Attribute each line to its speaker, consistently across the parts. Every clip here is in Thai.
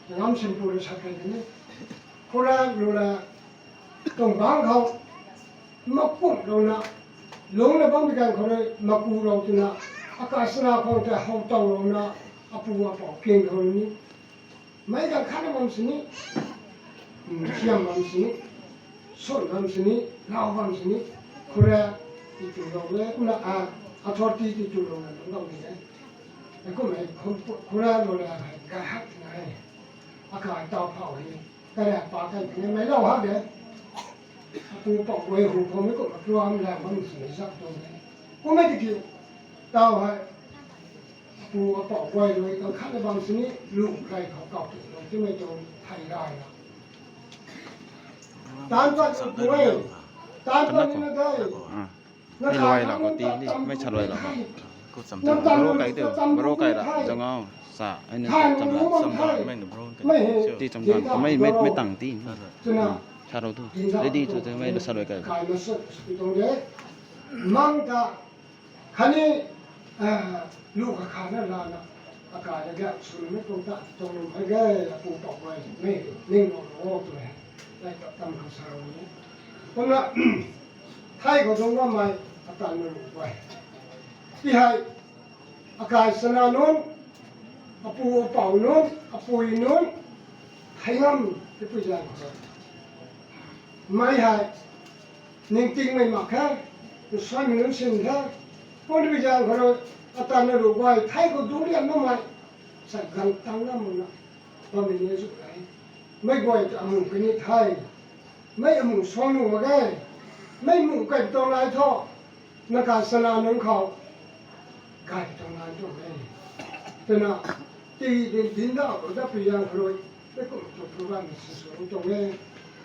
Speaker 1: ngắm xem phụ được sạch cái này cô ra rồi là tổng bán không mặc cũng rồi là lông là bao nhiêu cái rồi mặc cũng rồi thì là akasana không thì học tàu rồi là apu apa kiên rồi ní mấy cái khác làm gì ní siam làm gì ní sốt làm gì ní lao làm gì ní cô ra thì chủ động đấy cũng là authority thì chủ động là đúng không thì đấyก็ไม่คุณน่าดูแลการหักไงอากาศต่อเผานี่ก็แดดปากกันไม่เล่าฮะเด็กปูปอกไว้หูผมไม่ก็กลัวมันแรงมันเสียสักตรงนี้ก็ไม่ติดอยู่เต้าให้ปูปอกไว้เลยก็ขั้นในบางชนิดลูกใครเขาเก่าถึงที่ไม่จงไทยได้นะตามตัวปูไว้ตามตัวนี้ไม่ได้
Speaker 2: ไม่ลอยหรอกตีนี่ไม่ฉลอยหรอกกูสำคัญบรไก่เดียวบรไก่ละจังเอาสะไอ้นี่จำละสำคัญไม่หนุบรตีสำคัญไม่ตั้งตีชาเราดูได้ดีสุดไม่ฉลอยกัน
Speaker 1: มังกะคันนี้ลูกขานั่นละนะอากาศจะแก่สุดไม่ตรงตะตรงให้แก่ปูตอกไว้ไม่นิ่งออกโอ้ตัวได้กับตำข้าวสารนี้เพราะงั้นไทยก็ตรงว่าไม่อาการมันไว้ที่ให้อากาศสนานุนอปูเป่านุนอปุยนุนให้งามที่พูดอย่างนั้นไม่ให้นิ่งจริงไม่หมักแค่สวยมีนุนสิ่งแค่พูดวิจารณ์เขาอาจารย์รู้ไว้ไทยก็ดูเรียนน้องใหม่ใส่กันตั้งน้ำมันนะว่ามีเนื้อสุดไหนไม่บ่อยจะมุ่งกันนี่ไทยไม่มุ่งสองหนุ่มมาแก่ไม่มุ่งกันตรงไรท่อนักการสนานุนเขาไก่ทำงานจบเลยแต่น่ะที่ดินดาวก็จะพยายามคอยไม่ก็จบทุกวันสุดๆจบเลย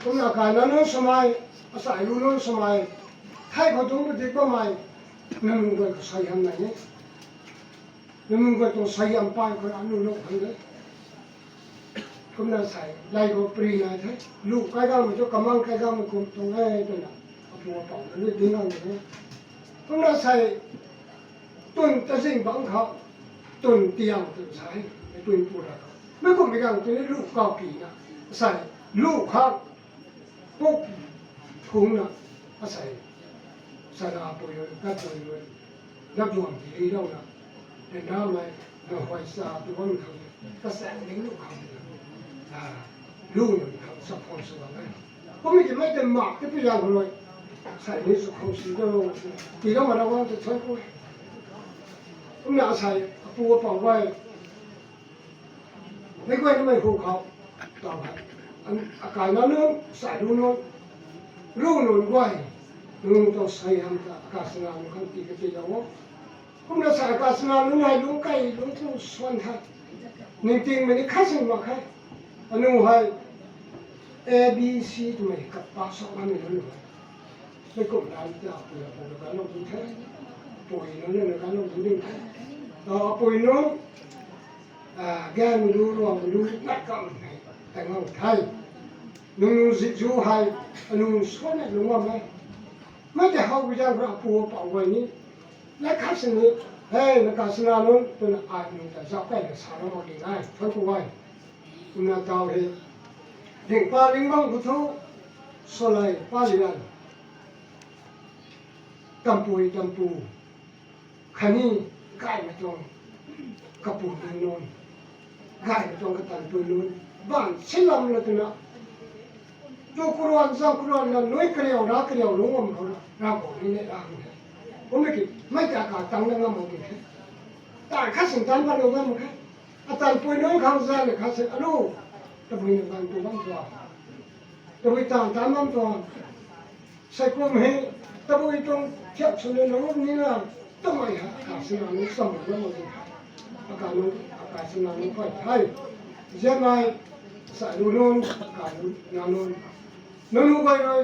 Speaker 1: ก็นักการนั้นสมัยอาศัยรู้นั้นสมัยไทยเขาต้องไปที่ก็ไม่นั่นมึงก็ใส่ยังไงเนี่ยนั่นมึงก็ต้องใส่ยังไปคนอันนู้นคนนี้ก็น่าใส่ไล่ก็ปรีนะใช่ลูกใกล้ๆมันจะกำลังใกล้ๆมันคงตรงนี้ตัวน่ะเอาตัวเป่าเลยดินนั่นเลยก็น่าใส่ตุนแต่สิ่งบางเขาตุนเตียงตุนสายไม่ตุนปูระไม่ก็ไม่กันตัวนี้ลูกเก่าปีนะใส่ลูกข้างปุ๊บถุงนะใส่สาราปุยก็ตัวเลยนักดวงดีแล้วนะเห็นน้ำไหมเราไว้สาตัวมันเขาก็แสงนิ้งลูกเขาลูกหนึ่งเขาสับพอนสว่างก็ไม่จะไม่จะหมักที่พยายามเลยใส่ในสุขของสีก็ตีแล้วมาแล้วว่าจะใช้กูต้องน่าใส่ปูเป่าไว้ไม่ค่อยก็ไม่คู่เขาต่อไปอากาศนั้นนู้นใส่ดูนู้นรู้นู้นไว้นู้นต้องใส่ทำอากาศนานุขันตีกันตีแล้วว่าผมน่าใส่อากาศนานุให้ลุงไก่ลุงทุ่งสวนท่านี่จริงมันนี่ขั้นสุดมากเลยอันนู้นให้ A B C ตัวนี้กับปากสองอันนี้นู้นไม่กลมได้จะเอาไปเอาไปการลงทุนแท้ป่วยนู้นเนี่ยการลงทุนนี่ป่วยนู้นแกไม่รู้รวมไม่รู้นักกันแต่งงานไทยนู้นสิจูให้นู้นส่วนนี้รู้ว่าไหมไม่จะเข้าไปจะรับผู้เป่าไว้นี้และขั้นสิ่งนี้เฮ้ยนักการสนานู้นตัวนั้นอาจจะจะจับได้ในสารพัดได้ทั้งคู่ไว้คุณน่าจะเอาเองถึงปาลิงบังกุทุสลายปาลิลันกัมปูขันนี้ไก่มาจงกระปุกนนไก่มาจงกระตันปูนนบ้านชิลามเลยตัวน่ะตัวครัวจังครัวนั่นน้อยเกลียวรักเกลียวรู้ว่ามันเขารักบอกนี่เนี่ยรักเนี่ยผมไม่คิดไม่จะการตั้งนั่งมันเลยแต่ข้าศึกตั้งกันอยู่กันมั้งอาจารย์ปูนนเขาจะเลยข้าศึกอนุตะบุยนั่งตัวบ้านตัวตะบุยตามบ้านตัวใส่กลุ่มให้ตะบุยตรงเทียบชนเลยรู้นี่นะต้องไม่หาอากาศนานุสมแล้วมันอากาศนานุค่อยไทยเจ้าไงสายดูนู้นอากาศนานุนู้นไปเลย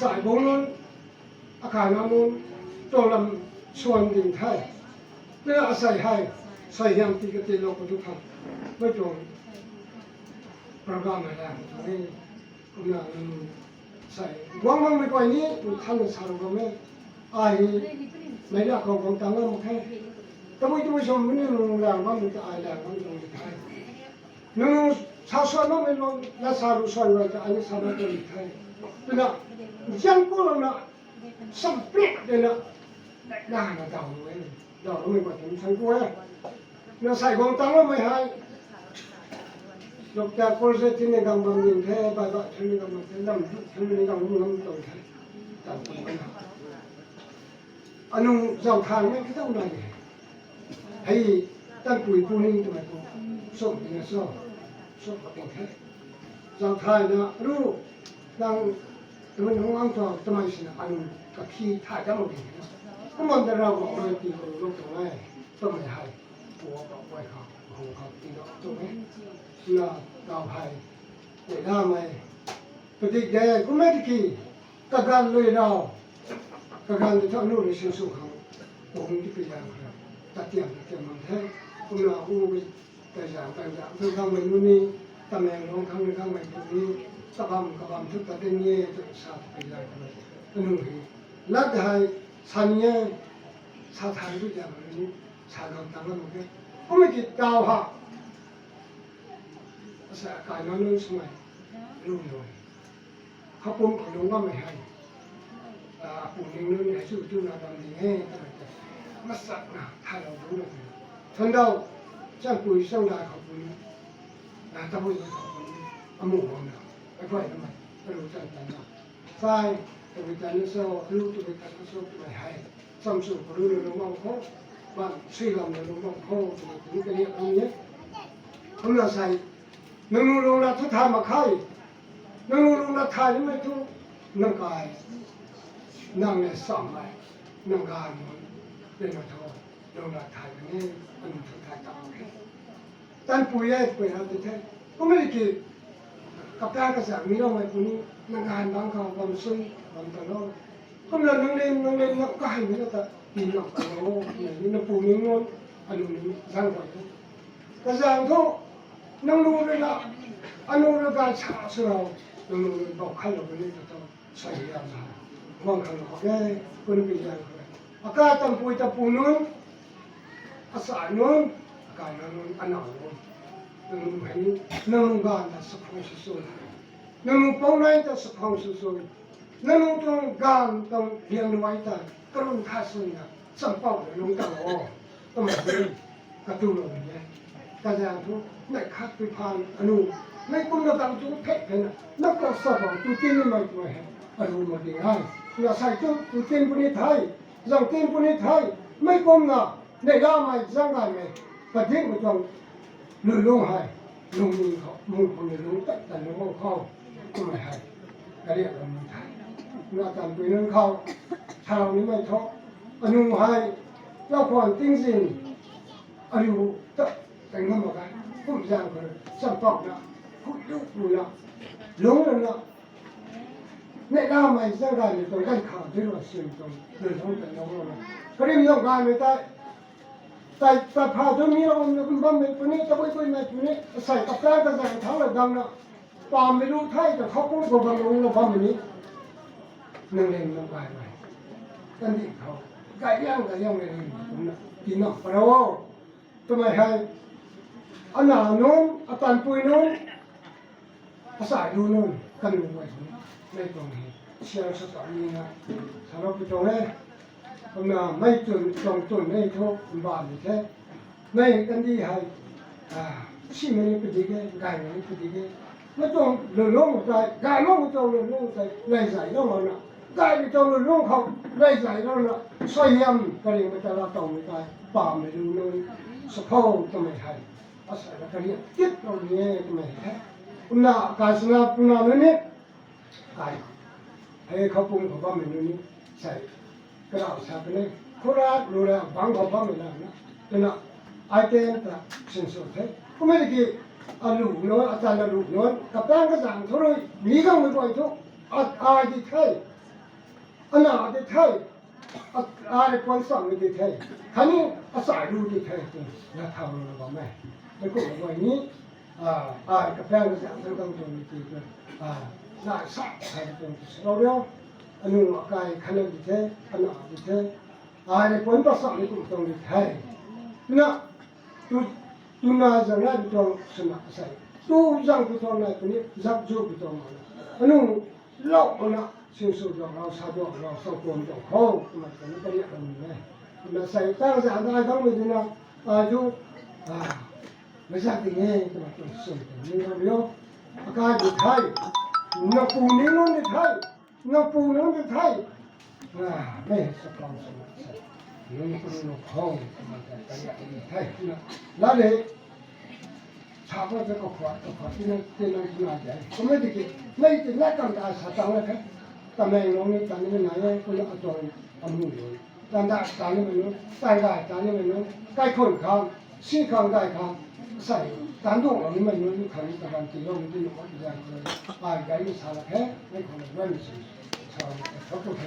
Speaker 1: สายบงนู้นอากาศนานุตรงลำชวนดิ่งไทยเพื่ออาศัยให้ใส่ยังตีกติโลกทุกท่านไม่ตรงประกอบมาแล้วตรงนี้ก็น่าใส่หวังไม่ก่อยนี้ท่านสารก็ไม่ไอ้ไม่ได้เขาคงตั้งแล้วมั้งแค่แต่ไม่ต้องชมมันนี่ลงแรงว่ามันจะไอ้แรงว่ามันจะไทย 너는 사수하면 나사로 살아가 아니 살아가는 타이 그나 장고로나 삼백되나 나나 다오에 나오면 거든 상고에 너 사이공 땅을 뭐 해? 역자 꼴세 티네 강방님 해 봐봐 틀린 것만 된다면 틀린 강방님 또 해. anh giàu thang mấy cái đâu này hay tăng tuổi phụ nữ tụi mày cũng sống thì là sống có tình thế giàu thang là lu đang tụi mình không ăn cho tụi mày xin ăn cái khi thải ra một điểm không mong tới đâu mọi người tìm được lúc tụi mày hay của cậu quay họ không có tìm được tụi mày là đào hay để ra mày tụi đi đây cũng mấy cái các gan lười đào các gan thì thằng nuôi sinh sống không cũng đi bây giờ ta tiền bằng thế cũng là cũng bị tài sản tôi không mình luôn đi ta mình không mình cũng đi các bạn thức ta tên nghe tự sao bây giờ tôi nuôi lát hai san nghe sa thái bây giờ mình sa làm tăng lên một cái không mấy cái cao hạ sẽ cái nó lên xuống này luôn rồiเขาปุ่มของลุงก็ไม่ให้ปุ่มหนึ่งนึงให้ชื่อจุนาดำดีให้มาสักนะถ้าเรารู้เลยทันเดาจ้างปุ๋ยส่งได้เขาปุ่มถ้าปุ๋ยเขาปุ่มอามูของเราไม่ค่อยทำไมไม่รู้จักกันนะไฟตัววิจารณ์โซ่รู้ตัววิจารณ์โซ่ไม่ให้ซัมซุงรู้เลยลุงมองเขาบ้านซีลำเลยลุงมองเขาถึงจะเรียกตรงนี้เขาเราใส่นึงลุงเราทุกทางมาไข่นั่งลงนักทายไม่ทุกนั่งกายนั่งเนี่ยส่องไปนั่งกายมันเป็นมาทอลงนักทายนี่มันทุกทายต่างกันตั้งปุยอะไรปุยอะไรเท่ก็ไม่ได้กี่กับการกระแสมีเราไม่ปุยนั่งงานบางเขาบางซึ่งบางตลอดก็เรานั่งเล่นนักกายไม่ได้แต่ปีนักตลอดนี่นักปุยนี่งอนอันนี้สร้างไว้กระแสทุกนั่งดูเลยละอันนู้นการชาสุราเราบอกขั้นเราไปนี่จะต้องใส่ยามาว่างขั้นเราแค่คนเป็นยาเลยอากาศตะปูนู้นอาศัยนู้นอากาศนู้นอันหนาวนู้นเห็นนั่งบ้านแต่สปองสุดๆนั่งป้องไหนแต่สปองสุดๆนั่งตรงกลางตรงเรียงไว้แต่ก็ลงท่าสุดนะสัมปองลงตลอดก็ไม่เป็นกระตุ้นอะไรเนี่ยกระจายทุกในคัดไปผ่านอนุไม่คุ้มกับการจุดเพชรนะนักสอบจุดที่นี่ไม่ตัวเห็นอารมณ์มันดีให้เราใส่จุดที่ปุ่นไทยจังที่ปุ่นไทยไม่คุ้มนะในร่างไม่จังไงไม่ประเทศมันต้องลุงให้ลุงมีเขาลุงคนลุงแต่ลุงเขาก็ไม่ให้ก็เรียกลุงไทยเราจำเป็นเรื่องเขาชาวนี้ไม่ท้ออนุให้เราควรติ้งสิ่งอายุแต่งงานมากันผมจะเอาสัมผัสนะพูดดูนะหลงเลยนะในด้านไม่สังกัดในตรงกันข่าวที่เราเชื่อมตรงเดินทางเป็นน้องเราก็เรียกน้องการไม่ได้แต่พาตัวนี้เราบ้านเป็นคนนี้จะไปคนไหนคนนี้ใส่กับแป้งกับใส่ทั้งระดับนะปามไม่รู้ไทยแต่เขาพูดกับเราเราบ้านนี้นั่งเล่นน้องการไปกันที่เขาไก่ย่างเลยผมนะกินน้ำเราทำไมให้อันนั้นนู้นอันตันปุยนู้นภาษาดูนู้นกันดูไว้ไม่ตรงนี้เชื่อสตอรี่นะสำหรับผู้ชมเนี่ยผมน่ะไม่จุนให้ทุกบ้านแค่ไม่กันดีให้สิ่งนี้เป็นดีแค่กายนี้เป็นดีแค่ไม่ต้องเรื่องลงใจกายลงใจเรื่องลงใจไรใส่ต้องเราน่ะกายจะเรื่องลงเขาไรใส่เราน่ะสวยงามก็เลยไม่จะละตรงไม่ได้ป่าไม่ดูนู้นสะโพกก็ไม่ให้อาศัยแล้วก็เรียกจิตตรงนี้ก็ไม่ให้คุณน่ะการสนับสนุนนี้กายให้เขาปรุงเขาบ้าไม่รู้นี้ใส่กระดาษใส่ไปเลยโคราชรู้แล้วบางเขาบ้าไม่ได้นะแต่น่ะไอเทมแต่สิ่งสุดท้ายก็ไม่ได้กี่อาลูกน้อยอาจารย์ลูกน้อยกับแป้งก็สั่งเขาเลยมีก็ไม่ปล่อยทุกอาดีไทยอันน่ะดีไทยอาคนสั่งดีไทยคราวนี้อาศัยดูดีไทยจริงแล้วทำเราบอกแม่แล้วก็บอกว่านี้กับแป้งก็สั่งต้องทำดีเลยน่าสักใครเป็นเราเรียกอันนู้นกายขนาดดีเท่ขนาดดีเท่ในคนภาษานี่ก็ต้องดีเท่นะตุน่าจะน่าจะต้องสนับสนุน都让不到那个你让就不到嘛了，弄老了新手叫老啥叫老少光叫好，那么可能这里很难，那谁当时俺那当为的呢就没啥的呢，那么就是你看没有，该的太，那不能弄的太，那不能的太，没是光什么事，你不能好，那么这里太那里。查过这个款，今天拿来，我们这个那刚才查到了看，咱们农民咱们那样不能做木油，咱们农该困康，西康该康，晒，咱都我们农民可能咱们这个我们这个这样子，该查了看，那可能问题，查不开。